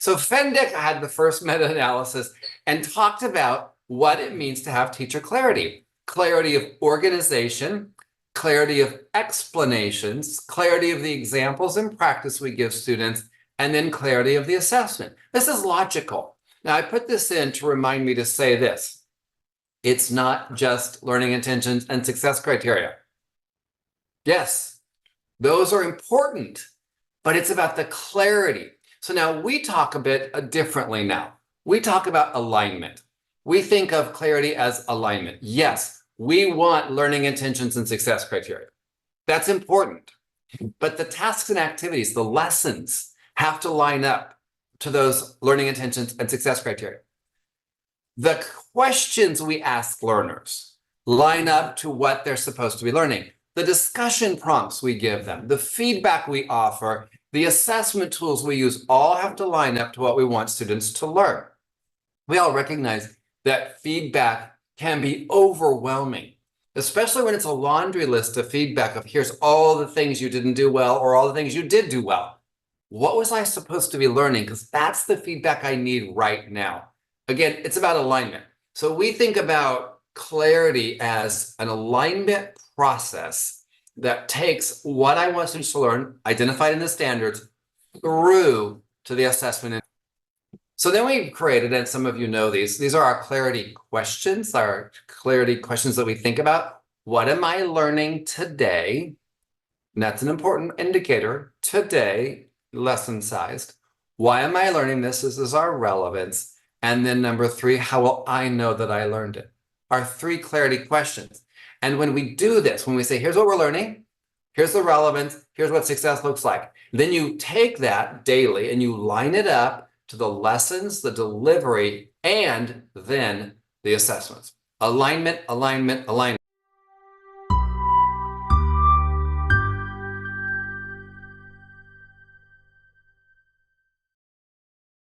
So Fendick had the first meta-analysis and talked about what it means to have teacher clarity. Clarity of organization, clarity of explanations, clarity of the examples and practice we give students, and then clarity of the assessment. This is logical. Now, I put this in to remind me to say this. It's not just learning intentions and success criteria. Yes, those are important, but it's about the clarity. So now we talk a bit differently now. We talk about alignment. We think of clarity as alignment. Yes, we want learning intentions and success criteria. That's important. But the tasks and activities, the lessons, have to line up to those learning intentions and success criteria. The questions we ask learners line up to what they're supposed to be learning. The discussion prompts we give them, the feedback we offer, the assessment tools we use all have to line up to what we want students to learn. We all recognize that feedback can be overwhelming, especially when it's a laundry list of feedback of here's all the things you didn't do well or all the things you did do well. What was I supposed to be learning? Because that's the feedback I need right now. Again, it's about alignment. So we think about clarity as an alignment process that takes what I want students to learn, identified in the standards, through to the assessment. So then we created, and some of you know these are our clarity questions, that we think about. What am I learning today? And that's an important indicator. Today, lesson sized. Why am I learning this? This is our relevance. And then number 3, how will I know that I learned it? Our 3 clarity questions. And when we do this, when we say, here's what we're learning, here's the relevance, here's what success looks like, then you take that daily and you line it up to the lessons, the delivery, and then the assessments. Alignment, alignment, alignment.